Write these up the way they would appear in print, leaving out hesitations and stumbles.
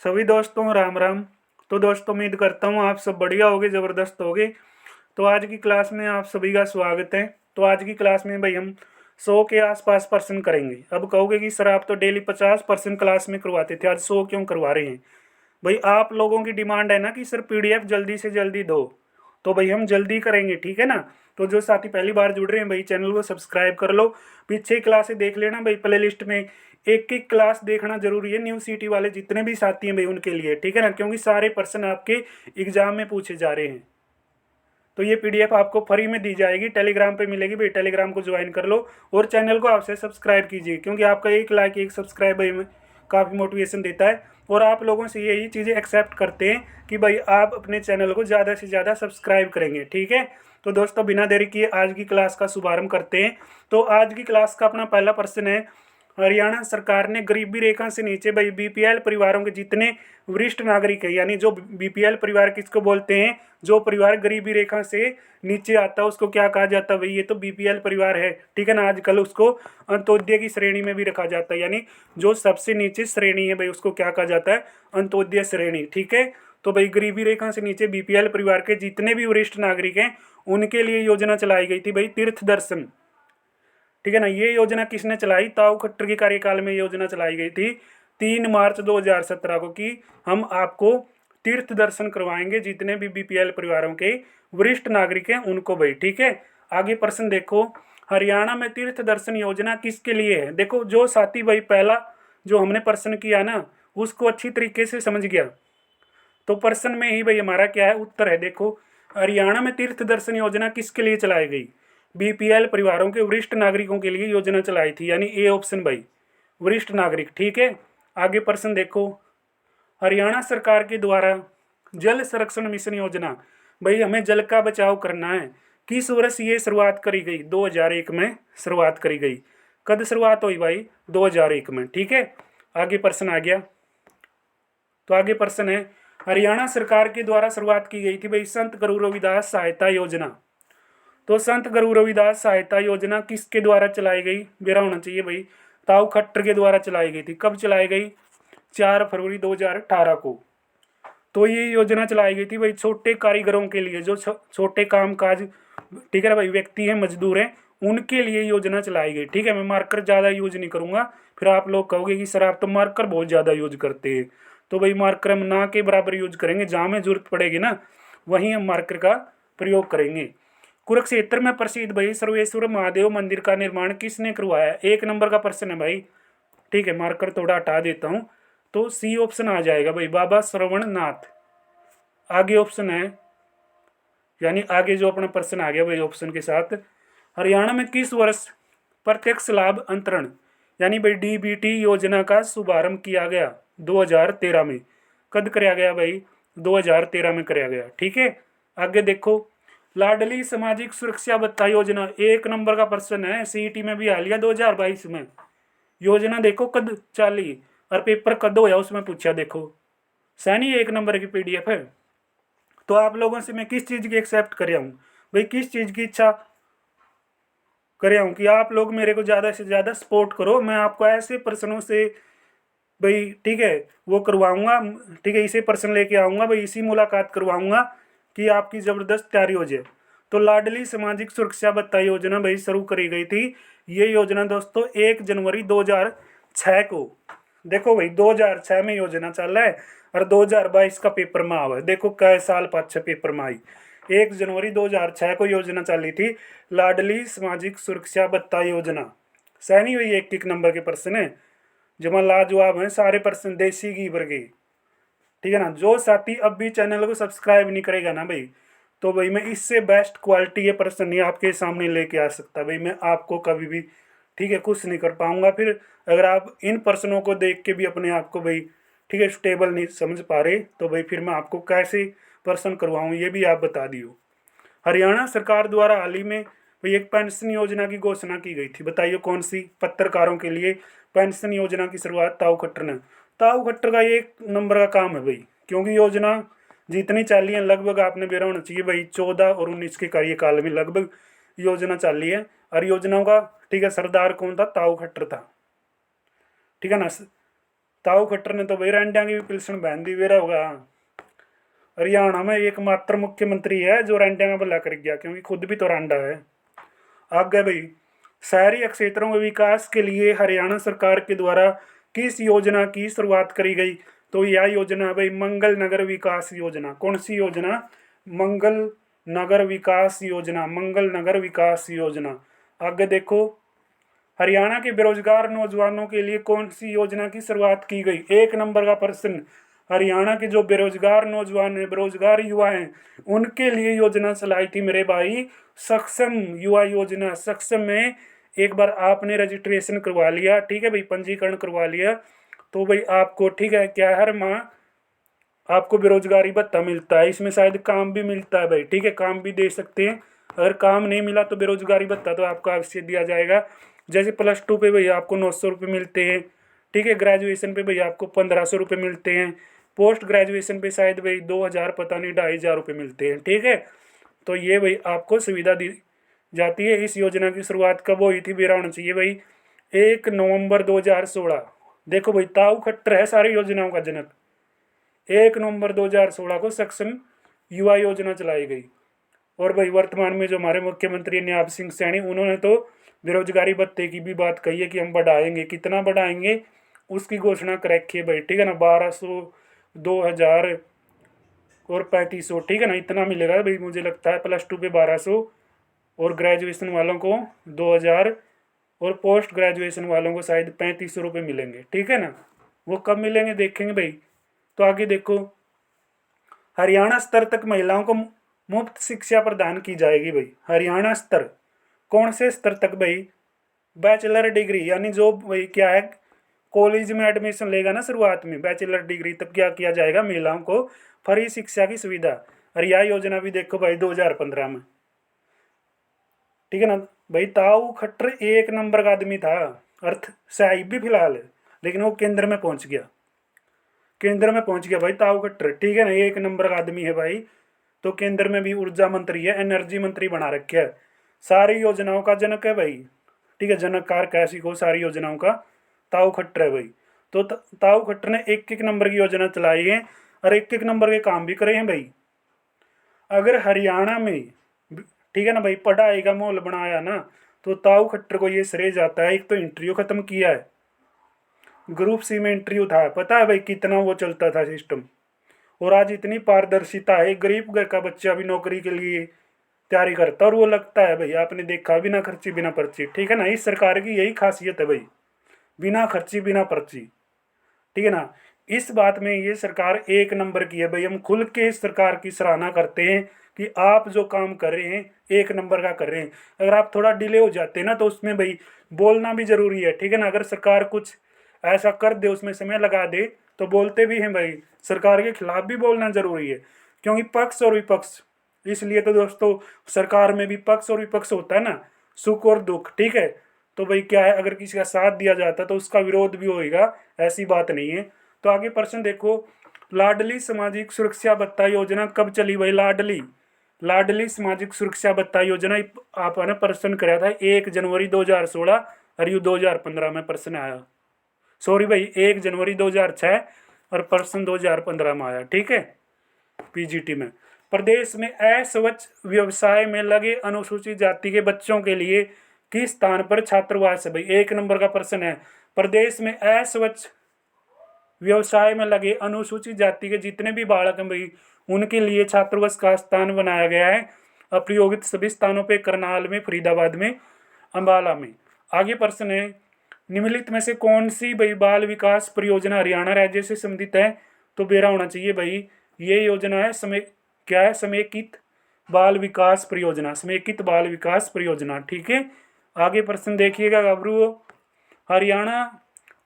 सभी दोस्तों राम राम। तो दोस्तों उम्मीद करता हूँ आप सब बढ़िया होगे, ज़बरदस्त होगे। तो आज की क्लास में आप सभी का स्वागत है। तो आज की क्लास में भाई हम 100 के आसपास परसेंट करेंगे। अब कहोगे कि सर आप तो डेली 50% क्लास में करवाते थे, आज 100 क्यों करवा रहे हैं। भाई आप लोगों की डिमांड है ना कि सर पीडीएफ जल्दी से जल्दी दो, तो भाई हम जल्दी करेंगे, ठीक है ना। तो जो साथी पहली बार जुड़ रहे हैं भाई चैनल को सब्सक्राइब कर लो, पीछे क्लासें देख लेना भाई प्ले लिस्ट में। एक एक क्लास देखना जरूरी है, न्यू सिटी वाले जितने भी साथी हैं भाई उनके लिए, ठीक है ना, क्योंकि सारे पर्सन आपके एग्जाम में पूछे जा रहे हैं। तो ये पीडीएफ आपको फ्री में दी जाएगी, टेलीग्राम पे मिलेगी भाई, टेलीग्राम को ज्वाइन कर लो और चैनल को आपसे सब्सक्राइब कीजिए, क्योंकि आपका एक लाइक एक सब्सक्राइब भाई में काफ़ी मोटिवेशन देता है। और आप लोगों से यही चीज़ें एक्सेप्ट करते हैं कि भाई आप अपने चैनल को ज़्यादा से ज़्यादा सब्सक्राइब करेंगे, ठीक है। तो दोस्तों बिना देरी किए आज की क्लास का शुभारंभ करते हैं। तो आज की क्लास का अपना पहला प्रश्न है, हरियाणा सरकार ने गरीबी रेखा से नीचे भाई बीपीएल परिवारों के जितने वरिष्ठ नागरिक है, यानी जो बीपीएल परिवार किसको बोलते हैं, जो परिवार गरीबी रेखा से नीचे आता है उसको क्या कहा जाता है भाई, ये तो बीपीएल परिवार है, ठीक है ना। आजकल उसको अंत्योदय की श्रेणी में भी रखा जाता है, यानी जो सबसे नीचे श्रेणी है भाई उसको क्या कहा जाता है, अंत्योदय श्रेणी, ठीक है। तो भाई गरीबी रेखा से नीचे बीपीएल परिवार के जितने भी वरिष्ठ नागरिक हैं उनके लिए योजना चलाई गई थी भाई तीर्थ दर्शन, ठीक है ना। ये योजना किसने चलाई, ताऊ खट्टर के कार्यकाल में योजना चलाई गई थी 3 मार्च 2017 को, कि हम आपको तीर्थ दर्शन करवाएंगे जितने भी बीपीएल परिवारों के वरिष्ठ नागरिक हैं उनको भाई, ठीक है। आगे प्रश्न देखो, हरियाणा में तीर्थ दर्शन योजना किसके लिए है। देखो जो साथी भाई पहला जो हमने प्रश्न किया ना उसको अच्छी तरीके से समझ गया, तो प्रश्न में ही भाई हमारा क्या है उत्तर है। देखो हरियाणा में तीर्थ दर्शन योजना किसके लिए चलाई गई, बीपीएल परिवारों के वरिष्ठ नागरिकों के लिए योजना चलाई थी, यानी ए ऑप्शन भाई वरिष्ठ नागरिक, ठीक है। आगे प्रश्न देखो, हरियाणा सरकार के द्वारा जल संरक्षण मिशन योजना, भाई हमें जल का बचाव करना है, किस वर्ष ये शुरुआत करी गई, 2001 में शुरुआत करी गई। कब शुरुआत हुई भाई, 2001 में, ठीक है। आगे प्रश्न आ गया, तो आगे प्रश्न है, हरियाणा सरकार के द्वारा शुरुआत की गई थी भाई संत गुरु रविदास सहायता योजना। तो संत गुरु रविदास सहायता योजना किसके द्वारा चलाई गई, मेरा होना चाहिए भाई ताऊ खट्टर के द्वारा चलाई गई थी। कब चलाई गई, 4 फरवरी 2018 को। तो ये योजना चलाई गई थी भाई छोटे कारीगरों के लिए, जो छोटे काम काज, ठीक है ना भाई, व्यक्ति हैं मजदूर हैं उनके लिए योजना चलाई गई, ठीक है। मैं मार्कर ज़्यादा यूज नहीं करूँगा, फिर आप लोग कहोगे कि सर आप तो मार्कर बहुत ज़्यादा यूज करते हैं। तो भाई मार्कर हम ना के बराबर यूज करेंगे, जहाँ में जरूरत पड़ेगी ना वहीं हम मार्कर का प्रयोग करेंगे। कुरुक्षेत्र में प्रसिद्ध भाई सर्वेश्वर महादेव मंदिर का निर्माण किसने करवाया, 1 नंबर का प्रश्न है भाई, ठीक है। मार्कर थोड़ा हटा देता हूँ, तो सी ऑप्शन आ जाएगा भाई, बाबा श्रवण नाथ। आगे ऑप्शन है, यानी आगे जो अपना प्रश्न आ गया भाई ऑप्शन के साथ, हरियाणा में किस वर्ष प्रत्यक्ष लाभ अंतरण यानी भाई डीबीटी योजना का शुभारंभ किया गया, 2013 में। कद कराया गया भाई, 2013 में कराया गया, ठीक है। आगे देखो, लाडली सामाजिक सुरक्षा भत्ता योजना, 1 नंबर का प्रश्न है, सीईटी में भी आ लिया 2022 में। योजना देखो कद चाली और पेपर कद होया उसमें पूछा, देखो सैनी 1 नंबर की पीडीएफ है। तो आप लोगों से मैं किस चीज़ की एक्सेप्ट कर रहा हूँ भाई, किस चीज़ की इच्छा कर रहा हूँ कि आप लोग मेरे को ज़्यादा से ज़्यादा सपोर्ट करो। मैं आपको ऐसे प्रश्नों से भाई, ठीक है, वो करवाऊँगा, ठीक है, इसे प्रश्न लेके आऊँगा भाई, इसी मुलाकात करवाऊँगा कि आपकी ज़बरदस्त तैयारी हो जाए। तो लाडली सामाजिक सुरक्षा भत्ता योजना भाई शुरू करी गई थी। ये योजना दोस्तों 1 जनवरी 2006 को, देखो भाई 2006 में योजना चल रहा है और 2022 का पेपर में आवा है, देखो कई साल पाछे पेपर में आई। 1 जनवरी 2006 को योजना चली थी लाडली सामाजिक सुरक्षा भत्ता योजना। सैनी हुई 1 1 नंबर के प्रश्न है, जमा लाजवाब है सारे प्रश्न, देसी घी वर्गे, ठीक है ना। जो साथी अब भी चैनल को सब्सक्राइब नहीं करेगा ना भाई, तो भाई मैं इससे बेस्ट क्वालिटी ये प्रश्न नहीं आपके सामने लेके आ सकता भाई, मैं आपको कभी भी, ठीक है, कुछ नहीं कर पाऊंगा। फिर अगर आप इन प्रश्नों को देख के भी अपने आप को भाई, ठीक है, स्टेबल नहीं समझ पा रहे, तो भाई फिर मैं आपको कैसे प्रश्न करवाऊँ ये भी आप बता दियो। हरियाणा सरकार द्वारा हाल ही में भाई एक पेंशन योजना की घोषणा की गई थी, बताइए कौन सी। पत्रकारों के लिए पेंशन योजना की शुरुआत ताऊ खट्टर ने। ताऊ खट्टर का 1 नंबर का काम है भाई, क्योंकि योजना जितनी चाली है लगभग आपने बेरा होना चाहिए भाई 14 और 19 के कार्यकाल में लगभग योजना चाली है। और योजनाओं का, ठीक है, सरदार कौन था, ताऊ खट्टर था, ठीक है ना। ताऊ खट्टर ने तो भाई रंडिया की भी पिलसन बहन दी वेरा होगा। हरियाणा में एकमात्र मुख्यमंत्री है जो रंडिया में भला कर गया, क्योंकि खुद भी तो रंडा है। आगे भाई, शहरी क्षेत्रों के विकास के लिए हरियाणा सरकार के द्वारा किस योजना की शुरुआत करी गई? तो यह योजना भाई मंगल नगर विकास योजना। कौन सी योजना? मंगल नगर विकास योजना, मंगल नगर विकास योजना। आगे देखो, हरियाणा के बेरोजगार नौजवानों के लिए कौन सी योजना की शुरुआत की गई? एक नंबर का प्रश्न। हरियाणा के जो बेरोजगार नौजवान हैं, बेरोजगार युवा हैं, उनके लिए योजना चलाई थी मेरे भाई, सक्षम युवा योजना। सक्षम में एक बार आपने रजिस्ट्रेशन करवा लिया, ठीक है भाई, पंजीकरण करवा लिया, तो भाई आपको, ठीक है, क्या हर माह आपको बेरोजगारी भत्ता मिलता है। इसमें शायद काम भी मिलता है भाई, ठीक है, काम भी दे सकते हैं। अगर काम नहीं मिला तो बेरोजगारी भत्ता तो आपको अवश्य दिया जाएगा। जैसे +2 पे भैया आपको 900 रुपये मिलते हैं, ठीक है, ग्रेजुएशन पे भैया आपको 1500 रुपये मिलते हैं, पोस्ट ग्रेजुएशन पे शायद भाई 2000, पता नहीं 2500 रुपये मिलते हैं, ठीक है। तो ये भाई आपको सुविधा दी जाती है। इस योजना की शुरुआत कब हुई थी? मेरा होना चाहिए भाई 1 नवंबर 2016। देखो भाई, ताऊ खट्टर है सारी योजनाओं का जनक। 1 नवंबर 2016 को सक्षम युवा योजना चलाई गई। और भाई वर्तमान में जो हमारे मुख्यमंत्री न्याब सिंह सैनी, उन्होंने तो बेरोजगारी भत्ते की भी बात कही है कि हम बढ़ाएंगे। कितना बढ़ाएंगे उसकी घोषणा कर रखी है भाई, ठीक है ना, 1200, 2000 और 3500, ठीक है ना, इतना मिलेगा भाई। मुझे लगता है +2 पे 1200 और ग्रेजुएशन वालों को 2000 और पोस्ट ग्रेजुएशन वालों को शायद 3500 रुपये मिलेंगे, ठीक है ना। वो कब मिलेंगे देखेंगे भाई। तो आगे देखो, हरियाणा स्तर तक महिलाओं को मुफ्त शिक्षा प्रदान की जाएगी भाई। हरियाणा स्तर, कौन से स्तर तक भाई? बैचलर डिग्री, यानी जो भाई क्या है, कॉलेज में एडमिशन लेगा ना शुरुआत में बैचलर डिग्री, तब क्या किया जाएगा? महिलाओं को फ्री शिक्षा की सुविधा। और यह योजना भी देखो भाई 2015 में, ठीक है ना भाई। ताऊ खट्टर 1 नंबर का आदमी था, अर्थ साहिब भी फिलहाल है, लेकिन वो केंद्र में पहुंच गया, केंद्र में पहुंच गया भाई ताऊ खट्टर, ठीक है ना, 1 नंबर का आदमी है भाई। तो केंद्र में भी ऊर्जा मंत्री है, एनर्जी मंत्री बना रखे है, सारी योजनाओं का जनक है भाई, ठीक है, जनककार कैसी को सारी योजनाओं का ताऊ खट्टर है भाई। तो ताऊ खट्टर ने 1-1 नंबर की योजना चलाई है और 1-1 नंबर के काम भी करे हैं भाई। अगर हरियाणा में, ठीक है ना भाई, पढ़ाई का माहौल बनाया ना, तो ताऊ खट्टर को ये श्रेय जाता है। एक तो इंटरव्यू खत्म किया है, ग्रुप सी में इंटरव्यू था, पता है भाई कितना वो चलता था सिस्टम। और आज इतनी पारदर्शिता है, गरीब घर का बच्चा भी नौकरी के लिए तैयारी करता है, और वो लगता है भाई, आपने देखा, बिना खर्ची बिना पर्ची, ठीक है ना। इस सरकार की यही खासियत है भाई, बिना खर्ची बिना पर्ची, ठीक है ना। इस बात में ये सरकार 1 नंबर की है भाई। हम खुल के इस सरकार की सराहना करते हैं कि आप जो काम कर रहे हैं 1 नंबर का कर रहे हैं। अगर आप थोड़ा डिले हो जाते हैं ना, तो उसमें भाई बोलना भी जरूरी है, ठीक है ना। अगर सरकार कुछ ऐसा कर दे, उसमें समय लगा दे, तो बोलते भी हैं भाई, सरकार के खिलाफ भी बोलना जरूरी है, क्योंकि पक्ष और विपक्ष। इसलिए तो दोस्तों सरकार में भी पक्ष और विपक्ष होता है ना, सुख और दुख, ठीक है। तो भाई क्या है, अगर किसी का साथ दिया जाता है तो उसका विरोध भी होएगा, ऐसी बात नहीं है। तो आगे प्रश्न देखो, लाडली सामाजिक सुरक्षा भत्ता योजना कब चली भाई? लाडली लाडली सामाजिक सुरक्षा भत्ता योजना आपने प्रश्न कराया था 1 जनवरी 2016, और यू 2015 में प्रश्न आया। सॉरी भाई, 1 जनवरी 2006 और प्रश्न 2015 में आया, ठीक है, पीजीटी में। प्रदेश में अस्वच्छ व्यवसाय में लगे अनुसूचित जाति के बच्चों के लिए किस स्थान पर छात्रावास है भाई? 1 नंबर का प्रश्न है। प्रदेश में अस्वच्छ व्यवसाय में लगे अनुसूचित जाति के जितने भी बालक हैं भाई, उनके लिए छात्रावास का स्थान बनाया गया है। अप्रयोगित सभी स्थानों पे करनाल में, फरीदाबाद में, अंबाला में। आगे प्रश्न है, निम्नलिखित में से कौन सी भाई बाल विकास परियोजना हरियाणा राज्य से संबंधित है? तो मेरा होना चाहिए भाई, ये योजना है क्या है? समेकित बाल विकास परियोजना, समेकित बाल विकास परियोजना, ठीक है। आगे प्रश्न देखिएगा गबरू, हरियाणा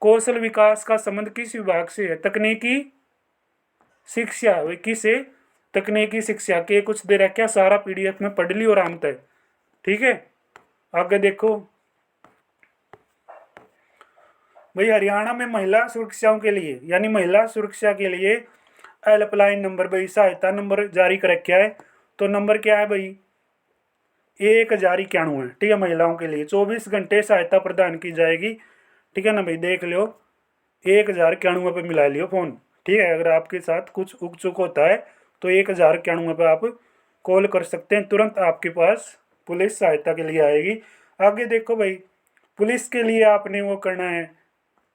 कौशल विकास का संबंध किस विभाग से है? तकनीकी शिक्षा, वे किसे? तकनीकी शिक्षा के कुछ दे रखा, सारा पीडीएफ में पढ़ ली और आमत है, ठीक है। आगे देखो भाई, हरियाणा में महिला सुरक्षाओं के लिए, यानी महिला सुरक्षा के लिए हेल्पलाइन नंबर भाई, सहायता नंबर जारी कर रखा है। तो नंबर क्या है भाई? 1091, ठीक है। महिलाओं के लिए 24 घंटे सहायता प्रदान की जाएगी, ठीक है ना भाई, देख लो 1091 पे मिला लियो फ़ोन। ठीक है, अगर आपके साथ कुछ उक चुक होता है तो 1091 पे आप कॉल कर सकते हैं, तुरंत आपके पास पुलिस सहायता के लिए आएगी। आगे देखो भाई, पुलिस के लिए आपने वो करना है,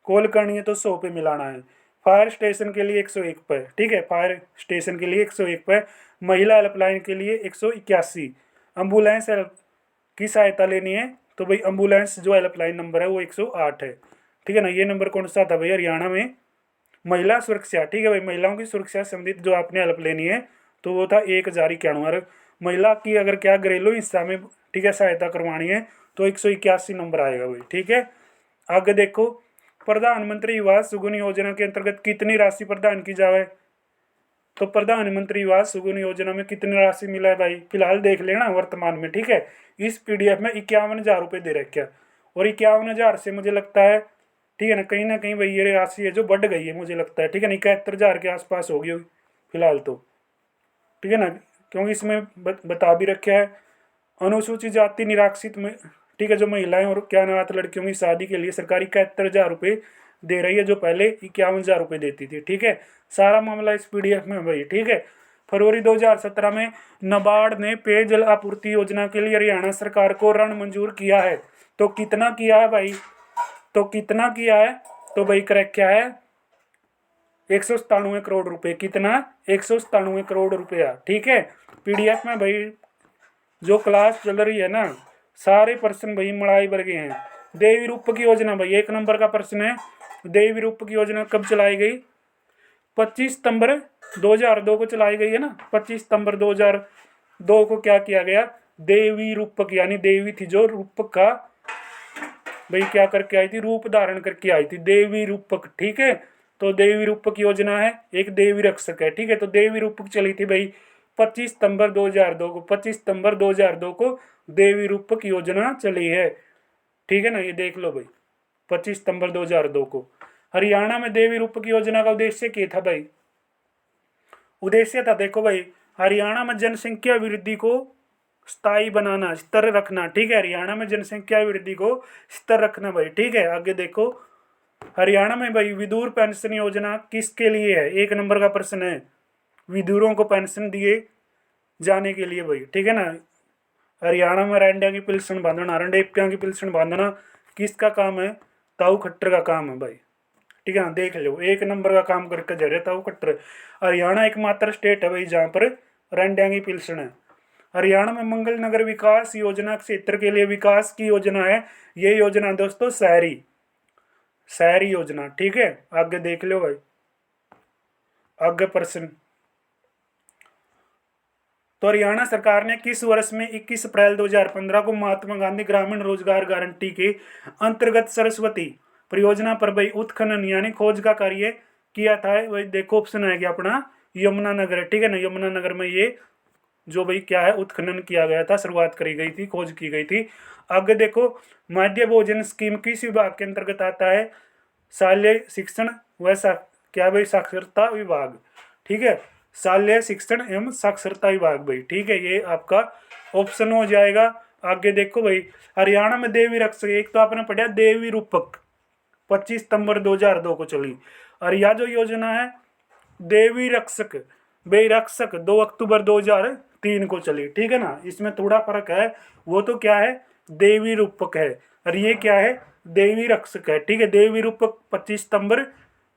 कॉल करनी है तो 100 पे मिलाना है। फायर स्टेशन के लिए 101 पे, ठीक है, फायर स्टेशन के लिए 101 पे। महिला हेल्पलाइन के लिए 181। एम्बुलेंस हेल्प की सहायता लेनी है तो भाई एम्बुलेंस जो हेल्पलाइन नंबर है वो 108 है। ठीक है ना, ये नंबर कौन सा था भाई, हरियाणा में महिला सुरक्षा। ठीक है भाई, महिलाओं की सुरक्षा से संबंधित जो आपने हेल्प लेनी है तो वो था 1091। और महिला की अगर क्या घरेलू हिस्सा में, ठीक है, सहायता करवानी है तो 181 नंबर आएगा भाई। ठीक है, आगे देखो, प्रधानमंत्री आवास सुगुन योजना के अंतर्गत कितनी राशि प्रदान की जाए। तो प्रधानमंत्री आवास सुगुन योजना में कितनी राशि मिला है भाई, फिलहाल देख लेना वर्तमान में। ठीक है, इस पीडीएफ में 51,000 रुपये दे रखे हैं, और 51,000 से मुझे लगता है, ठीक है ना कहीं भाई ये राशि है जो बढ़ गई है मुझे लगता है। ठीक है ना, 71,000 के आसपास होगी फिलहाल तो। ठीक है ना, क्योंकि इसमें बता भी रखा है अनुसूचित जाति निराश्रित में, ठीक है, जो महिलाएं और क्या अनाथ लड़कियों की शादी के लिए सरकारी 71,000 रुपये दे रही है, जो पहले 51,000 रुपये देती थी। ठीक है, सारा मामला इस पीडीएफ में है भाई। ठीक है, फरवरी 2017 में नाबार्ड ने पेयजल आपूर्ति योजना के लिए हरियाणा सरकार को ऋण मंजूर किया है। तो कितना किया है भाई, तो कितना किया है, तो भाई करेक्ट क्या है, 197 करोड़ रुपए। कितना, 197 करोड़ रुपया। ठीक है, पीडीएफ में भाई जो क्लास चल रही है ना, सारे प्रश्न भाई मड़ाई भर गए हैं। देवी रूपक योजना भाई 1 नंबर का प्रश्न है। देवी रूपक योजना कब चलाई गई, 25 सितंबर 2002 को चलाई गई है ना। 25 सितंबर 2002 को क्या किया गया, देवी रूपक, यानी देवी थी जो रूपक का भाई क्या करके आई थी, रूप धारण करके आई थी, देवी रूपक। ठीक है, तो देवी रूपक योजना है, एक देवी रक्षक है। ठीक है, तो देवी रूपक चली थी भाई 25 सितंबर 2002 को। 25 सितंबर 2002 को देवी रूपक योजना चली है। ठीक है ना, ये देख लो भाई, 25 सितंबर 2002 को। हरियाणा में देवी रूपक योजना का उद्देश्य क्या था भाई, उद्देश्य था देखो भाई, हरियाणा में जनसंख्या वृद्धि को स्थायी बनाना, स्तर रखना। ठीक है, हरियाणा में जनसंख्या वृद्धि को स्तर रखना भाई। ठीक है, आगे देखो, हरियाणा में भाई विधुर पेंशन योजना किसके लिए है, 1 नंबर का प्रश्न है। विधुरों को पेंशन दिए जाने के लिए भाई। ठीक है ना, हरियाणा में रैंडिया की पेंशन बांधना, रंडेपिया की पेंशन बांधना किसका काम है, ताऊ खट्टर का काम है भाई। ठीक है ना, देख लो 1 नंबर का काम करके जा रहे ताऊ खट्टर। हरियाणा एकमात्र स्टेट है भाई जहाँ पर रैंडिया की पेंशन है। हरियाणा में मंगल नगर विकास योजना क्षेत्र के लिए विकास की योजना है। ये योजना दोस्तों शहरी शहरी योजना। ठीक है, आगे देख लो भाई, आगे प्रश्न, तो हरियाणा सरकार ने किस वर्ष में 21 अप्रैल 2015 को महात्मा गांधी ग्रामीण रोजगार गारंटी के अंतर्गत सरस्वती परियोजना पर भाई उत्खनन यानी खोज का कार्य किया था। भाई देखो ऑप्शन आएगा अपना यमुनानगर। ठीक है ना, यमुनानगर में ये जो भाई क्या है उत्खनन किया गया था, शुरुआत करी गई थी, खोज की गई थी। आगे देखो, मध्य भोजन स्कीम किस विभाग के अंतर्गत आता है, शालेय शिक्षण व क्या भाई साक्षरता विभाग। ठीक है, शालेय शिक्षण एवं साक्षरता विभाग भाई। ठीक है, ये आपका ऑप्शन हो जाएगा। आगे देखो भाई, हरियाणा में देवी रक्षक, एक तो आपने पढ़ा देवी रूपक 25 सितंबर 2002 को चली, और यह जो योजना है देवी रक्षक भाई रक्षक 2 अक्टूबर 2003 को चली। ठीक है ना, इसमें थोड़ा फर्क है, वो तो क्या है देवी रूपक है, और ये क्या है देवी रक्षक है। ठीक है, देवी रूपक 25 सितंबर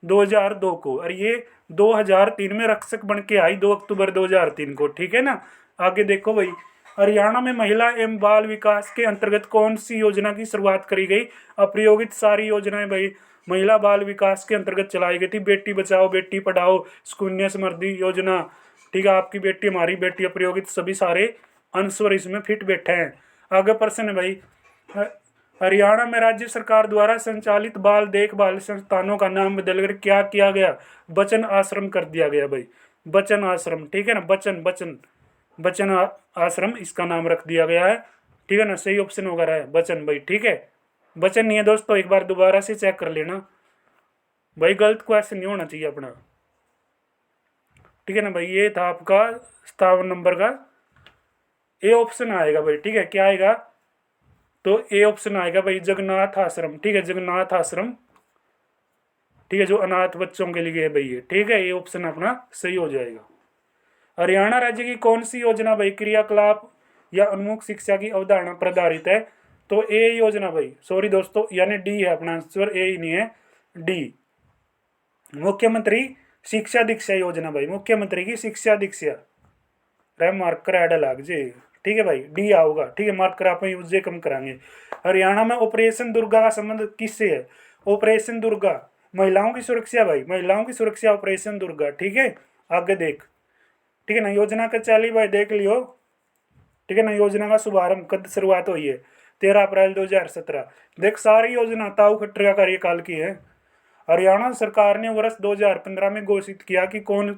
2002 को, और ये 2003 में रक्षक बन के आई 2 अक्टूबर 2003 को। ठीक है ना, आगे देखो भाई, हरियाणा में महिला एवं बाल विकास के अंतर्गत कौन सी योजना की शुरुआत करी गई। अप्रयोगित सारी योजनाएं भाई महिला बाल विकास के अंतर्गत चलाई गई थी। बेटी बचाओ बेटी पढ़ाओ, सुकन्या समृद्धि योजना, ठीक है, आपकी बेटी हमारी बेटी, अप्रयोगित सभी सारे आंसर इसमें फिट बैठे हैं। आगे प्रश्न है भाई, हरियाणा में राज्य सरकार द्वारा संचालित बाल देखभाल संस्थानों का नाम बदलकर क्या किया गया, बचन आश्रम कर दिया गया भाई, बचन आश्रम। ठीक है ना, बचन बचन बचन आश्रम इसका नाम रख दिया गया है। ठीक है ना, सही ऑप्शन होगा रहा है बचन भाई। ठीक है, बचन नहीं है दोस्तों, एक बार दोबारा से चेक कर लेना भाई, गलत क्वेश्चन नहीं होना चाहिए अपना। ठीक है ना भाई, ये था आपका 57 नंबर का ए ऑप्शन आएगा भाई। ठीक है, क्या आएगा, तो ए ऑप्शन आएगा भाई जगन्नाथ आश्रम। ठीक है, जगन्नाथ आश्रम ठीक है, जो अनाथ बच्चों के लिए है भाई ये, ठीक है, ये ऑप्शन अपना सही हो जाएगा। हरियाणा राज्य की कौन सी योजना भाई क्रियाकलाप या उन्मुख शिक्षा की अवधारणा पर आधारित है? तो ए योजना भाई, सॉरी दोस्तों, यानी डी है अपना आंसर, ए ही नहीं है, डी। मुख्यमंत्री शिक्षा दीक्षा योजना भाई, मुख्यमंत्री की शिक्षा दीक्षा रे मार्कर ऐड लग जे, ठीक है भाई, डी आओगा, ठीक है, मार्कर आप यूज कम कराएंगे। हरियाणा में ऑपरेशन दुर्गा का संबंध किससे है? ऑपरेशन दुर्गा महिलाओं की सुरक्षा भाई, महिलाओं की सुरक्षा ऑपरेशन दुर्गा, ठीक है। आगे देख, ठीक है ना, योजना का चाली भाई देख लियो, ठीक है ना। योजना का शुभारंभ कब शुरुआत हुई है? 13 अप्रैल 2017। देख सारी योजना ताऊ खट्टर का कार्यकाल की है। हरियाणा सरकार ने वर्ष 2015 में घोषित किया कि कौन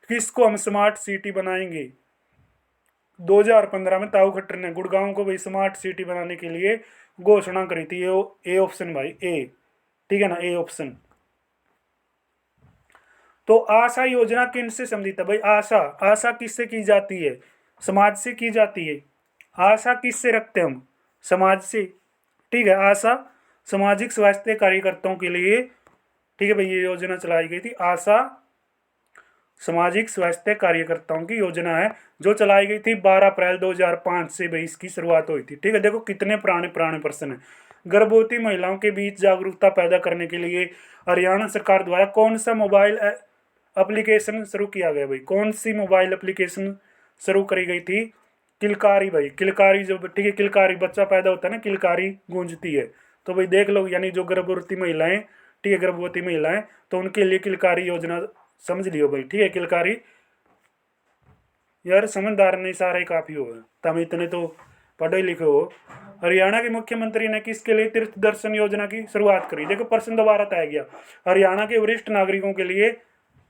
किसको हम स्मार्ट सिटी बनाएंगे। 2015 में ताऊ खट्टर ने गुड़गांव को भाई स्मार्ट सिटी बनाने के लिए घोषणा करी थी। ए ऑप्शन भाई, ए, ठीक है ना, ए ऑप्शन। तो आशा योजना किन से संबंधित है भाई? आशा, आशा किससे की जाती है? समाज से की जाती है। आशा किससे रखते हैं हम? समाज से, ठीक है। आशा सामाजिक स्वास्थ्य कार्यकर्ताओं के लिए, ठीक है भाई, ये योजना चलाई गई थी। आशा सामाजिक स्वास्थ्य कार्यकर्ताओं की योजना है जो चलाई गई थी 12 अप्रैल 2005 से भाई इसकी शुरुआत हुई थी, ठीक है। देखो कितने पुराने पुराने प्रश्न है। गर्भवती महिलाओं के बीच जागरूकता पैदा करने के लिए हरियाणा सरकार द्वारा कौन सा मोबाइल एप्लीकेशन शुरू किया गया भाई? कौन सी मोबाइल एप्लीकेशन शुरू करी गई थी? किलकारी भाई, किलकारी जो, ठीक है, किलकारी बच्चा पैदा होता है ना, किलकारी गूंजती है, तो भाई देख लो, यानी जो गर्भवती महिलाएं, ठीक है, गर्भवती महिलाएं, तो उनके लिए किलकारी योजना समझ लियो भाई, ठीक है। किलकारी, यार समझदार नहीं सारे काफी हो, तब इतने तो पढ़े लिखे हो। हरियाणा के मुख्यमंत्री ने किसके लिए तीर्थ दर्शन योजना की शुरुआत करी? देखो प्रश्न दोबारा आ गया। हरियाणा के वरिष्ठ नागरिकों के लिए,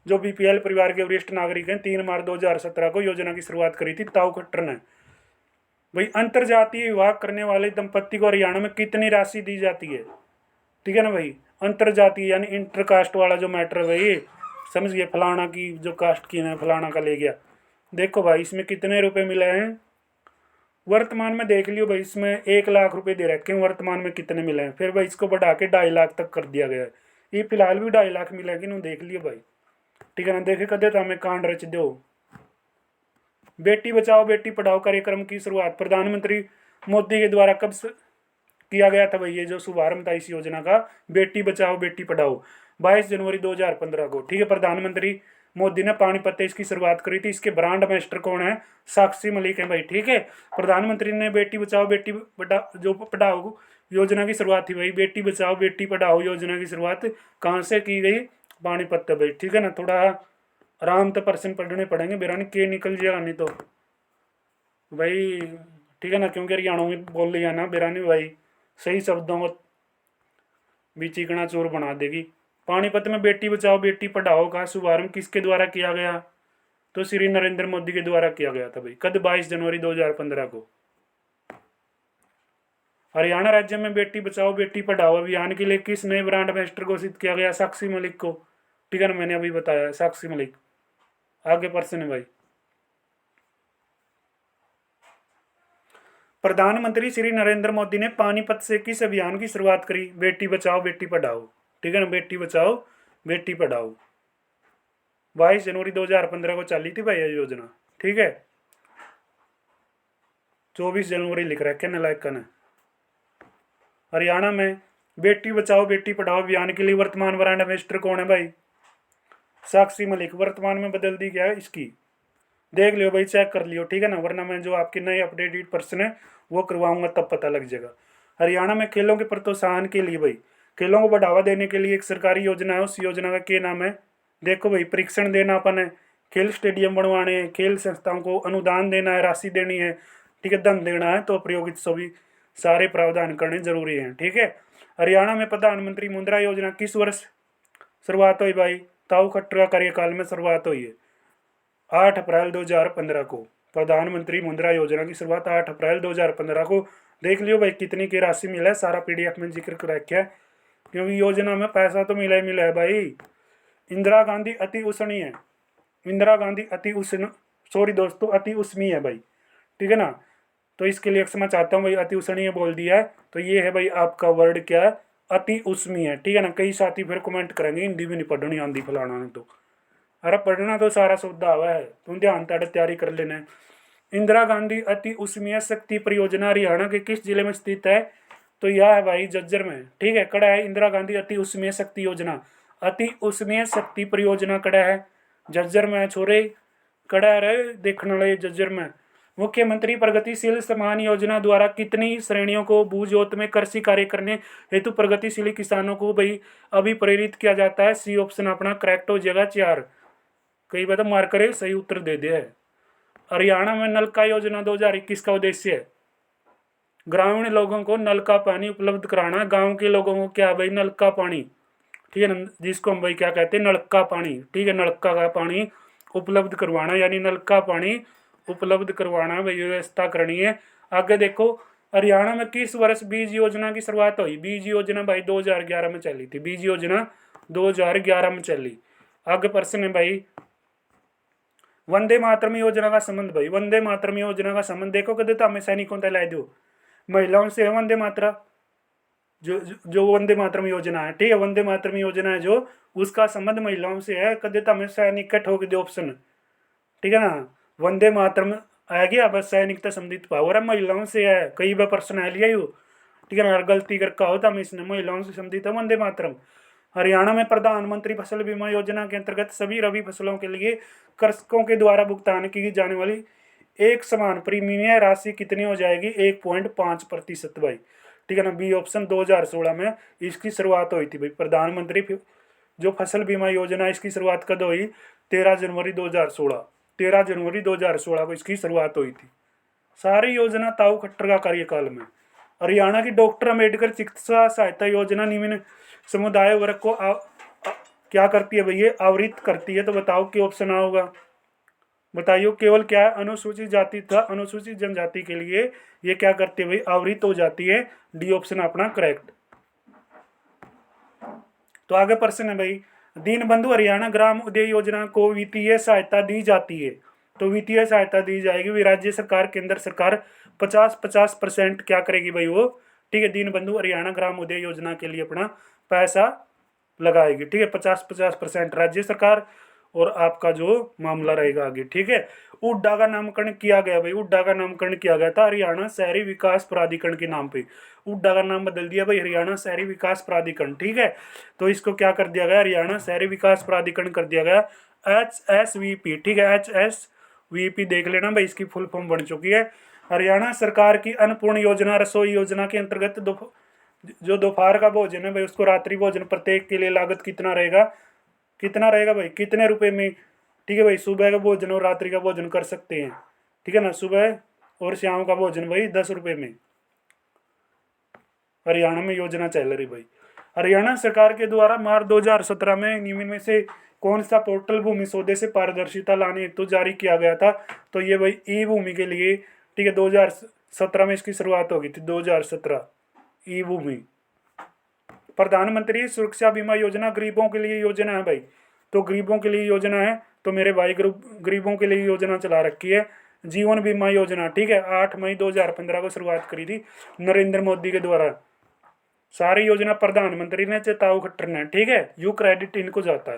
जो बीपीएल परिवार के वरिष्ठ नागरिक हैं, 3 मार्च 2017 को योजना की शुरुआत करी थी ताऊ खट्टर ने। भाई अंतरजातीय विवाह करने वाले दंपत्ति को हरियाणा में कितनी राशि दी जाती है? ठीक है ना भाई, अंतरजातीय यानी इंटर कास्ट वाला जो मैटर है भाई, समझ गए, फलाना की जो कास्ट की है फलाना का ले गया। देखो भाई इसमें कितने रुपए मिले हैं वर्तमान में, देख लियो भाई, इसमें 1 लाख रुपए दे रखे हैं, वर्तमान में कितने मिले हैं, फिर भाई इसको बढ़ा के 2.5 लाख तक कर दिया गया है। ये फिलहाल भी 2.5 लाख मिला कि नहीं, देख लियो भाई, ठीक है ना। देखे कदे तो हमें कांड रच दो। बेटी बचाओ बेटी पढ़ाओ कार्यक्रम की शुरुआत प्रधानमंत्री मोदी के द्वारा कब किया गया था भाई? ये जो शुभारंभ था इस योजना का, बेटी बचाओ बेटी पढ़ाओ, 22 जनवरी 2015 को, ठीक है। प्रधानमंत्री मोदी ने पानीपत से इसकी शुरुआत करी थी। इसके ब्रांड एम्बेसडर कौन है? साक्षी मलिक है भाई, ठीक है। प्रधानमंत्री ने बेटी बचाओ बेटी जो पढ़ाओ योजना की शुरुआत थी भाई, बेटी बचाओ बेटी पढ़ाओ योजना की शुरुआत कहाँ से की गई? पानीपत से भाई, ठीक है ना। थोड़ा आराम से प्रश्न पढ़ने पड़ेंगे, बेरानी के निकल जाएगा नहीं तो भाई, ठीक है ना, क्योंकि हरियाणा में बोल लिया ना बेरानी भाई, सही शब्दों को भी चिकना चोर बना देगी। पानीपत में बेटी बचाओ बेटी पढ़ाओ का शुभारंभ किसके द्वारा किया गया? तो श्री नरेंद्र मोदी के द्वारा किया गया था भाई, कद 22 जनवरी 2015 को। हरियाणा राज्य में बेटी बचाओ बेटी पढ़ाओ अभियान के लिए किस नए ब्रांड एम्बेसडर घोषित किया गया? साक्षी मलिक को, ठीक है ना, मैंने अभी बताया साक्षी मलिक। आगे प्रश्न है भाई, प्रधानमंत्री श्री नरेंद्र मोदी ने पानीपत से किस अभियान की शुरुआत करी? बेटी बचाओ बेटी पढ़ाओ, ठीक है ना, बेटी बचाओ बेटी पढ़ाओ। 22 जनवरी 2015 को चली थी भाई ये योजना, ठीक है। 24 जनवरी लिख रहा है क्या नालायक ने। हरियाणा में बेटी बचाओ बेटी पढ़ाओ अभियान के लिए वर्तमान ब्रांड एम्बेसडर कौन है भाई? साक्षी मलिक। वर्तमान में बदल दी क्या है इसकी, देख लियो भाई, चेक कर लियो, ठीक है ना, वरना मैं जो आपके नए अपडेटेड प्रश्न है वो करवाऊंगा तब पता लग जाएगा। हरियाणा में खेलों के प्रोत्साहन के लिए भाई, खेलों को बढ़ावा देने के लिए एक सरकारी योजना है, उस योजना का क्या नाम है? देखो भाई, परीक्षण देना अपन है, खेल स्टेडियम बनवाने हैं, खेल संस्थाओं को अनुदान देना है, राशि देनी है, ठीक है, धन देना है, तो प्रयोगित सभी सारे प्रावधान करने जरूरी हैं, ठीक है। हरियाणा में प्रधानमंत्री मुद्रा योजना किस वर्ष शुरुआत हुई भाई? ताऊ खट्टर कार्यकाल में शुरुआत हुई है 8 अप्रैल 2015 को। प्रधानमंत्री मुद्रा योजना की शुरुआत 8 अप्रैल 2015 को। देख लियो भाई कितनी की राशि मिला है, सारा पीडीएफ में जिक्र कर रखा है, क्योंकि योजना में पैसा तो मिला ही मिला है भाई। इंदिरा गांधी अति उष्णीय है, इंदिरा गांधी अति उष्ण, सॉरी दोस्तों, अति उष्मीय है भाई, ठीक है ना। तो इसके लिए क्षमा चाहता हूँ भाई, अति उष्णीय बोल दिया है, तो ये है भाई आपका वर्ड क्या है? अति उष्मीय है, ठीक है ना। कई साथी फिर कमेंट करेंगे हिंदी भी नहीं पढ़नी आंदी फलाना ने, तो अरे पढ़ना तो सारा शब्द आवा है, तुम ध्यान ताड़ तैयारी कर लेना है। इंदिरा गांधी अति उष्मीय शक्ति परियोजना हरियाणा के किस जिले में स्थित है? तो यह है भाई झज्जर में, ठीक है। कड़ा है इंदिरा गांधी अति उष्मीय शक्ति योजना, अति उष्मीय शक्ति परियोजना कड़ा है झज्जर में छोरे, कड़ा रहे देखने वाले झज्जर में। मुख्यमंत्री प्रगतिशील सम्मान योजना द्वारा कितनी श्रेणियों को भू जोत में कृषि कार्य करने हेतु प्रगतिशील किसानों को भाई अभी प्रेरित किया जाता है? सी ऑप्शन अपना करेक्ट हो जाएगा 4। कई बार मार करे सही उत्तर दे दिया है। हरियाणा में नलका योजना 2021 का उद्देश्य है ग्रामीण लोगों को नल का पानी उपलब्ध कराना। गांव के लोगों को क्या भाई? नल का पानी, ठीक है ना, जिसको हम भाई क्या कहते हैं? नलका पानी, ठीक है। नलका का पानी उपलब्ध करवाना, यानी नल का पानी उपलब्ध करवाना भाई व्यवस्था करनी है। आगे देखो, हरियाणा में किस वर्ष बीज योजना की शुरुआत हुई? बीज योजना भाई 2011 में चली थी, बीज योजना 2011 में चली। आगे प्रश्न है भाई, वंदे मातरम योजना का संबंध भाई, वंदे मातरम योजना का संबंध देखो कदे तो हमें सैनिकों तक ला दो, महिलाओं से है वंदे मातरम, जो वंदे मातरम योजना है, ठीक है। वंदे मातरम योजना है जो, उसका संबंध महिलाओं से है, कदे तो हमें सैनिक ठोक दे ऑप्शन, ठीक है ना। वंदे मातरम आ गया बस, सैनिक तो संबंधित पावर है, महिलाओं से है, कई बार प्रश्न आ लिया यू, ठीक है ना। अगर गलती करके हो तो हम इसने महिलाओं से संबंधित है वंदे मातरम। हरियाणा में प्रधानमंत्री फसल बीमा योजना के अंतर्गत सभी रबी फसलों के लिए कृषकों के द्वारा भुगतान की जाने वाली एक समान प्रीमियम राशि कितनी हो जाएगी? 1.5% भाई, ठीक है ना। बी ऑप्शन 2016 में इसकी शुरुआत हुई थी भाई। प्रधानमंत्री जो फसल बीमा योजना इसकी शुरुआत कब हुई? 13 जनवरी 2016, 13 जनवरी 2016 को इसकी शुरुआत हुई थी। सारी योजना ताऊ खट्टर का कार्यकाल में। हरियाणा की डॉक्टर अम्बेडकर चिकित्सा सहायता योजना निम्न समुदाय वर्ग को क्या करती है भैया? आवृत करती है। तो बताओ क्या ऑप्शन होगा? बताइए केवल क्या है? अनुसूचित जाति तथा अनुसूचित जनजाति के लिए ये क्या करती है भाई? आवृत हो जाती है। डी ऑप्शन अपना करेक्ट। तो आगे प्रश्न है भाई, दीनबंधु हरियाणा ग्राम उदय योजना को वित्तीय सहायता दी जाती है। तो वित्तीय सहायता दी जाएगी भाई, राज्य सरकार केंद्र सरकार 50-50% क्या करेगी भाई वो, ठीक है। दीनबंधु हरियाणा ग्राम उदय योजना के लिए अपना पैसा लगाएगी, ठीक है। 50-50% राज्य सरकार और आपका जो मामला रहेगा आगे, ठीक है। उड्डा का नामकरण किया गया भाई, उड्डा का नामकरण किया गया था हरियाणा शहरी विकास प्राधिकरण के नाम पे। उड्डा का नाम बदल दिया भाई हरियाणा शहरी विकास प्राधिकरण, ठीक है। तो इसको क्या कर दिया गया? हरियाणा शहरी विकास प्राधिकरण कर दिया गया HSVP, ठीक है। HSVP देख लेना भाई, इसकी फुल फॉर्म बन चुकी है। हरियाणा सरकार की अन्नपूर्ण योजना रसोई योजना के अंतर्गत जो दोपहर का भोजन है भाई, उसको रात्रि भोजन प्रत्येक के लिए लागत कितना रहेगा? कितना रहेगा भाई? कितने रुपए में, ठीक है भाई। सुबह का भोजन और रात्रि का भोजन कर सकते हैं, ठीक है ना। सुबह और शाम का भोजन भाई 10 रुपये में हरियाणा में योजना चल रही भाई। हरियाणा सरकार के द्वारा मार्च 2017 में निम्न में से कौन सा पोर्टल भूमि सौदे से पारदर्शिता लाने हेतु जारी किया गया था? तो ये भाई ई भूमि के लिए, ठीक है। 2017 में इसकी शुरुआत होगी थी, 2017 ई भूमि। प्रधानमंत्री सुरक्षा बीमा योजना गरीबों के लिए योजना है भाई, तो गरीबों के लिए योजना है, तो मेरे भाई गरीबों के लिए योजना चला रखी है जीवन बीमा योजना, ठीक है। 8 मई 2015 को शुरुआत करी थी नरेंद्र मोदी के द्वारा। सारी योजना प्रधानमंत्री ने चेताऊ खट्टर ने, ठीक है। यू क्रेडिट इनको जाता है।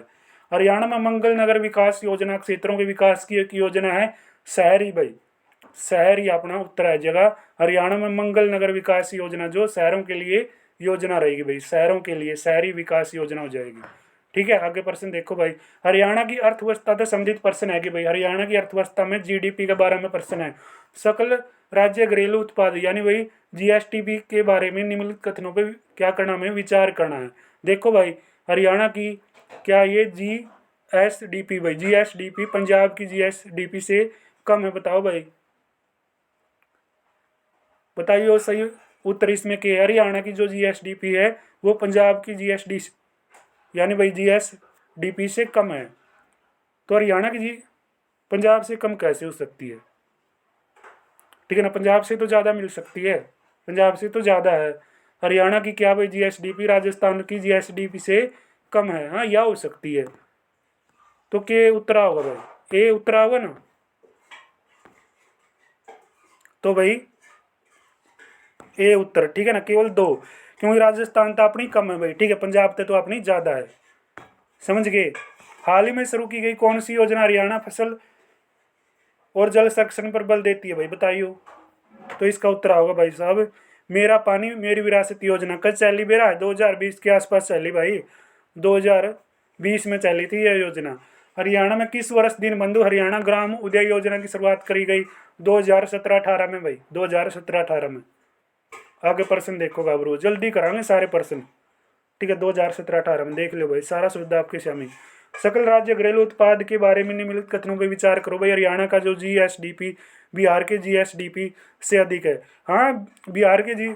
हरियाणा में मंगल नगर विकास योजना क्षेत्रों के विकास की एक योजना है शहरी भाई, शहरी अपना उत्तर है जगह। हरियाणा में मंगल नगर विकास योजना जो शहरों के लिए योजना रहेगी भाई, शहरों के लिए शहरी विकास योजना हो जाएगी, ठीक है। आगे प्रश्न देखो भाई, हरियाणा की अर्थव्यवस्था से संबंधित प्रश्न है कि भाई हरियाणा की अर्थव्यवस्था में जीडीपी के बारे में प्रश्न है। सकल राज्य घरेलू उत्पाद यानी भाई जीएसटीपी के बारे में निम्नलिखित कथनों पे क्या करना है? विचार करना है। देखो भाई हरियाणा की क्या ये जीएसडीपी भाई, जीएसडीपी पंजाब की जीएसडीपी से कम है? बताओ भाई, बताइए वो सही उत्तर इसमें क्या है? हरियाणा की जो जीएसडीपी है वो पंजाब की जीएसडी यानी भाई जीएसडीपी से कम है। तो हरियाणा की जी पंजाब से कम कैसे हो सकती है? ठीक है ना, पंजाब से तो ज़्यादा मिल सकती है, पंजाब से तो ज़्यादा है। हरियाणा की क्या भाई जीएसडीपी राजस्थान की जीएसडीपी से कम है, हाँ या हो सकती है। तो के उत्तरा होगा भाई, ए उत्तरा होगा ना। तो भाई ए उत्तर, ठीक है ना, केवल 2। क्योंकि राजस्थान तो अपनी कम है भाई, ठीक है, पंजाब तो अपनी ज़्यादा है, समझ गए। हाल ही में शुरू की गई कौन सी योजना हरियाणा फसल और जल संरक्षण पर बल देती है भाई, बताइयो। तो इसका उत्तर होगा भाई साहब, मेरा पानी मेरी विरासत योजना। कब चली बेरा है, 2020 के आसपास चली भाई, 2020 में चली थी यह योजना। हरियाणा में किस वर्ष दीनबंधु हरियाणा ग्राम उदय योजना की शुरुआत करी गई, 2017-18 में भाई, 2017-18 में। आगे प्रश्न देखो गाबरू, जल्दी करांगे सारे प्रश्न, ठीक है। 2017-18 में देख लो भाई, सारा सुविधा आपके सामने। सकल राज्य घरेलू उत्पाद के बारे में निम्नलिखित कथनों पर विचार करो भाई। हरियाणा का जो जीएसडीपी बिहार के जीएसडीपी से अधिक है। हाँ, बिहार के जी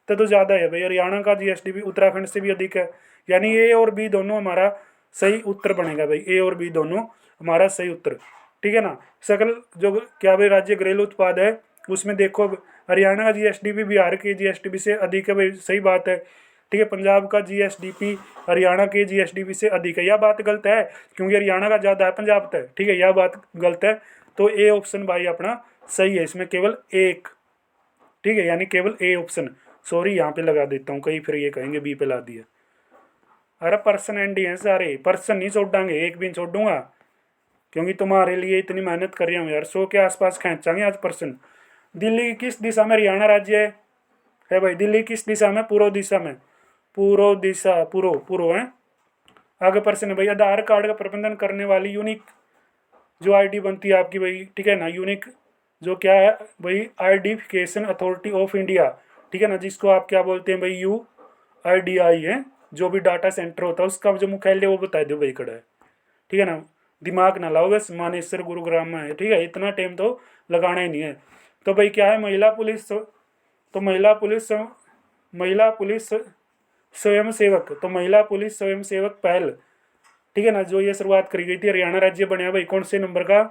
तो ज़्यादा है भाई। हरियाणा का जीएसडीपी उत्तराखंड से भी अधिक है, यानी ए और बी दोनों हमारा सही उत्तर बनेगा भाई, ए और बी दोनों हमारा सही उत्तर, ठीक है ना। सकल जो क्या भाई राज्य घरेलू उत्पाद है, उसमें देखो हरियाणा का जीएसडीपी बिहार के जीएसडीपी से अधिक है भाई, सही बात है, ठीक है। पंजाब का जीएसडीपी हरियाणा के जीएसडीपी से अधिक है, यह बात गलत है, क्योंकि हरियाणा का ज़्यादा है, पंजाब तक, ठीक है, यह बात गलत है। तो ए ऑप्शन भाई अपना सही है, इसमें केवल एक, ठीक है, यानी केवल ए ऑप्शन। सॉरी यहाँ पे लगा देता हूँ, कहीं फिर ये कहेंगे बी पे ला दिया। अरे पर्सन एंड डी हैं सारे, पर्सन नहीं छोड़ांगे, एक भी नहीं छोड़ूंगा, क्योंकि तुम्हारे लिए इतनी मेहनत कर रहा हूँ यार। 100 के आसपास खींचांगे आज पर्सन। दिल्ली की किस दिशा में हरियाणा राज्य है भाई, दिल्ली किस दिशा में, पूर्व दिशा में, पूर्व दिशा, पूर्व है। आगे प्रश्न है भाई, आधार कार्ड का प्रबंधन करने वाली यूनिक जो आईडी बनती है आपकी भाई, ठीक है ना, यूनिक जो क्या है भाई, आइडेंटिफिकेशन अथॉरिटी ऑफ इंडिया, ठीक है ना, जिसको आप क्या बोलते हैं भाई, UIDAI है। जो भी डाटा सेंटर होता है उसका जो मुख्यालय वो बता दो भाई कड़ा है, ठीक है ना। दिमाग ना लाओ, बस मानेसर गुरुग्राम में है, ठीक है, इतना टाइम तो लगाना ही नहीं है। तो भाई क्या है, महिला पुलिस, तो महिला पुलिस स्वयं सेवक, तो महिला पुलिस स्वयं सेवक पहल, ठीक है ना, जो ये शुरुआत करी गई थी, हरियाणा राज्य बनया भाई कौन से नंबर का,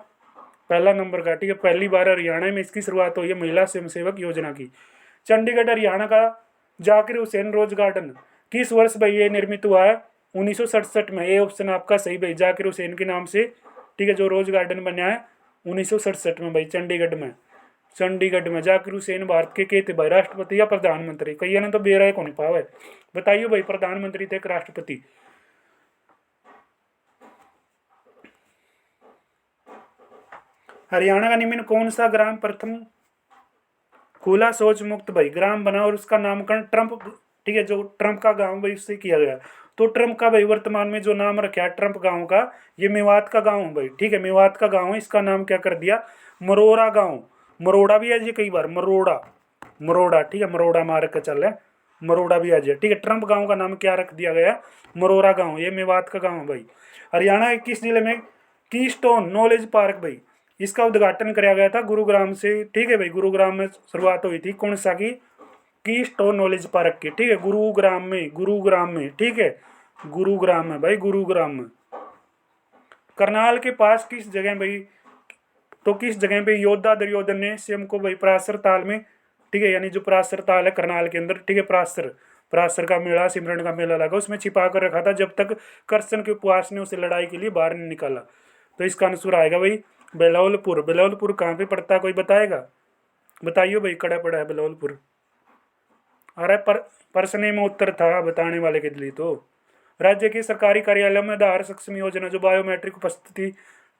पहला नंबर का, ठीक है। पहली बार हरियाणा में इसकी शुरुआत हुई है महिला स्वयंसेवक योजना की। चंडीगढ़ हरियाणा का जाकिर हुसैन रोज गार्डन किस वर्ष भाई ये निर्मित हुआ है, 1967 में। ये ऑप्शन आपका सही भाई, जाकिर हुसैन के नाम से, ठीक है, जो रोज गार्डन बना है 1967 में भाई, चंडीगढ़ में। चंडीगढ़ में जाकिर हुसैन भारत के थे भाई, राष्ट्रपति या प्रधानमंत्री, कई ने तो बेरा को नहीं पावे, बताइए भाई, प्रधानमंत्री थे राष्ट्रपति। हरियाणा का निम्न कौन सा ग्राम प्रथम खुला शौच मुक्त भाई ग्राम बना और उसका नामकरण ट्रंप, ठीक है, जो ट्रंप का गांव भाई उससे किया गया। तो ट्रंप का भाई वर्तमान में जो नाम रखा है ट्रंप गांव का, ये मेवात का गांव है भाई, ठीक है, मेवात का गांव है, इसका नाम क्या कर दिया, मरोड़ा गांव। मरोड़ा भी है जी कई बार, मरोड़ा, ठीक है, मरोड़ा मार के चल है, मरोड़ा भी आ जाए, ठीक है। ट्रंप गांव का नाम क्या रख दिया गया, मरोड़ा गांव, ये मेवात का गांव है भाई। हरियाणा के किस जिले में की स्टोन नॉलेज पार्क भाई, इसका उद्घाटन कराया गया था गुरुग्राम से, ठीक है भाई, गुरुग्राम में शुरुआत हुई थी कौन सा की स्टोन नॉलेज पार्क की, ठीक है, गुरुग्राम में, ठीक है, गुरुग्राम में भाई, गुरुग्राम में। करनाल के पास किस जगह भाई, तो किस जगह पे योद्धा दुर्योधन ने स्वयं को भाई पराशर ताल में, ठीक है, यानी जो पराशर ताल है करनाल के अंदर, ठीक है, पराशर का मेला, सिमरन का मेला लगा, उसमें छिपा कर रखा था जब तक कृष्ण के उपवास ने उसे लड़ाई के लिए बाहर नहीं निकाला। तो इसका आंसर आएगा भाई बेलौलपुर। बेलौलपुर कहाँ पे पड़ता है, कोई बताएगा, बताइए भाई, कड़ा पड़ा है बेलौलपुर। अरे प्रश्न में उत्तर था बताने वाले के लिए। तो राज्य के सरकारी कार्यालयों में आधार सक्षम योजना जो बायोमेट्रिक उपस्थिति,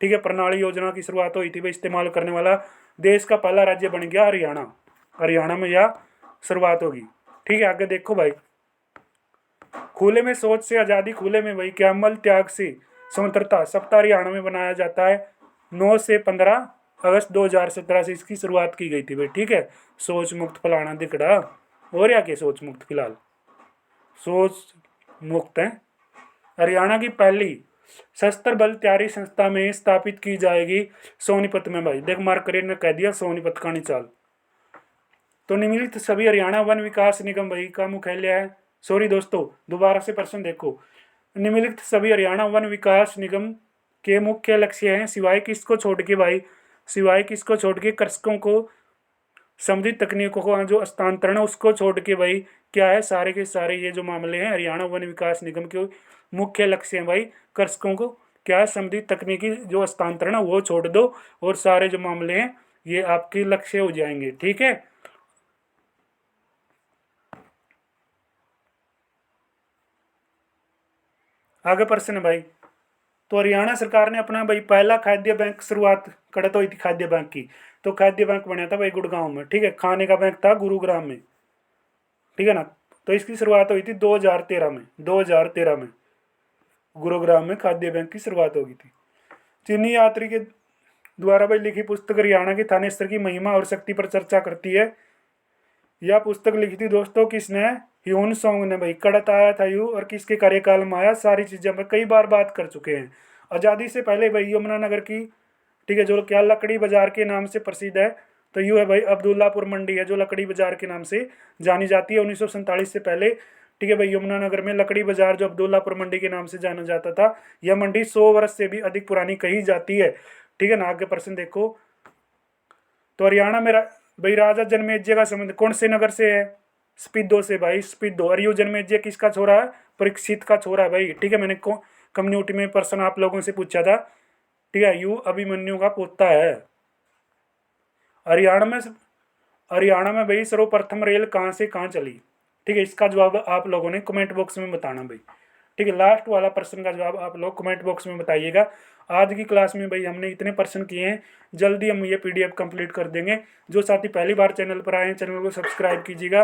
ठीक है, प्रणाली योजना की शुरुआत हुई थी भाई, इस्तेमाल करने वाला देश का पहला राज्य बन गया हरियाणा। हरियाणा में यह शुरुआत होगी, ठीक है। आगे देखो भाई, खुले में शौच से आज़ादी, खुले में भाई क्या, मल त्याग से स्वतंत्रता सप्ताह हरियाणा में बनाया जाता है 9 से 15 अगस्त 2017 से इसकी शुरुआत की गई थी भाई, ठीक है। शौच मुक्त फलाना दिखड़ा और या के शौच मुक्त, फिलहाल शौच मुक्त है। हरियाणा की पहली सशस्त्र बल तैयारी संस्था में स्थापित की जाएगी सोनीपत में भाई, देख मार्करेट ने कह दिया सोनीपत का चाल। तो निम्नलिखित सभी हरियाणा वन विकास निगम भाई का मुख्यालय है, सॉरी दोस्तों दोबारा से प्रश्न देखो, निम्नलिखित सभी हरियाणा वन विकास निगम के मुख्य लक्ष्य हैं सिवाय किसको छोड़ के भाई, सिवाय किसको छोड़ के, कृषकों को संबंधित तकनीकों को जो हस्तांतरण है उसको छोड़ के भाई क्या है, सारे के सारे ये जो मामले हैं हरियाणा वन विकास निगम के मुख्य लक्ष्य हैं भाई, कृषकों को क्या है, संबंधित तकनीकी जो हस्तांतरण है वो छोड़ दो, और सारे जो मामले हैं ये आपके लक्ष्य हो जाएंगे, ठीक है। आगे प्रश्न है भाई, तो हरियाणा सरकार ने अपना भाई पहला खाद्य बैंक शुरुआत कड़त हुई थी खाद्य बैंक की। तो खाद्य बैंक बना था भाई गुड़गांव में, ठीक है। खाने का बैंक था गुरुग्राम में, ठीक है ना। तो इसकी शुरुआत हुई थी 2013 में, 2013 में गुरुग्राम में खाद्य बैंक की शुरुआत होगी थी। चीनी यात्री के द्वारा भाई लिखी पुस्तक हरियाणा की थानेश्वर की महिमा और शक्ति पर चर्चा करती है। यह पुस्तक लिखी थी दोस्तों किसने? ह्यून सॉन्ग ने भाई। कड़त आया था यू और किसके कार्यकाल में आया, सारी चीजें हम कई बार बात कर चुके हैं। आज़ादी से पहले भाई यमुनानगर की, ठीक है, जो क्या लकड़ी बाजार के नाम से प्रसिद्ध है, तो यूँ है भाई अब्दुल्लापुर मंडी है जो लकड़ी बाजार के नाम से जानी जाती है। 1947 से पहले, ठीक है भाई, यमुनानगर में लकड़ी बाजार जो अब्दुल्लापुर मंडी के नाम से जाना जाता था, यह मंडी 100 वर्ष से भी अधिक पुरानी कही जाती है, ठीक है ना। आगे प्रश्न देखो, तो हरियाणा में भाई राजा जन्मेजय का संबंध कौन से नगर से है? स्पीदो से भाई, स्पीदो। और यू जन्मेजय किसका छोरा है? परीक्षित का छोरा है भाई, ठीक है। मैंने कम्युनिटी में प्रश्न आप लोगों से पूछा था, ठीक है। यू अभिमन्यु का पोता है। हरियाणा में, हरियाणा में भाई सर्वप्रथम रेल कहाँ से कहाँ चली, ठीक है। इसका जवाब आप लोगों ने कमेंट बॉक्स में बताना भाई, ठीक है। लास्ट वाला प्रश्न का जवाब आप लोग कमेंट बॉक्स में बताइएगा। आज की क्लास में भाई हमने इतने प्रश्न किए हैं, जल्दी हम ये पीडीएफ कंप्लीट कर देंगे। जो साथी पहली बार चैनल पर आए हैं, चैनल को सब्सक्राइब कीजिएगा,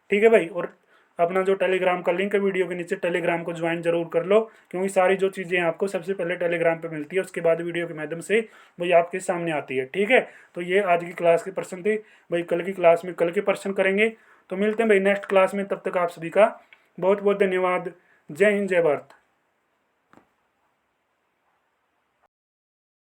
ठीक है भाई। और अपना जो टेलीग्राम का लिंक है वीडियो के नीचे, टेलीग्राम को ज्वाइन जरूर कर लो, क्योंकि सारी जो चीज़ें आपको सबसे पहले टेलीग्राम पे मिलती है, उसके बाद वीडियो के माध्यम से भाई आपके सामने आती है, ठीक है। तो ये आज की क्लास के प्रश्न थे भाई। कल की क्लास में कल के प्रश्न करेंगे। तो मिलते हैं भाई नेक्स्ट क्लास में, तब तक आप सभी का बहुत बहुत धन्यवाद। जय हिंद, जय भारत।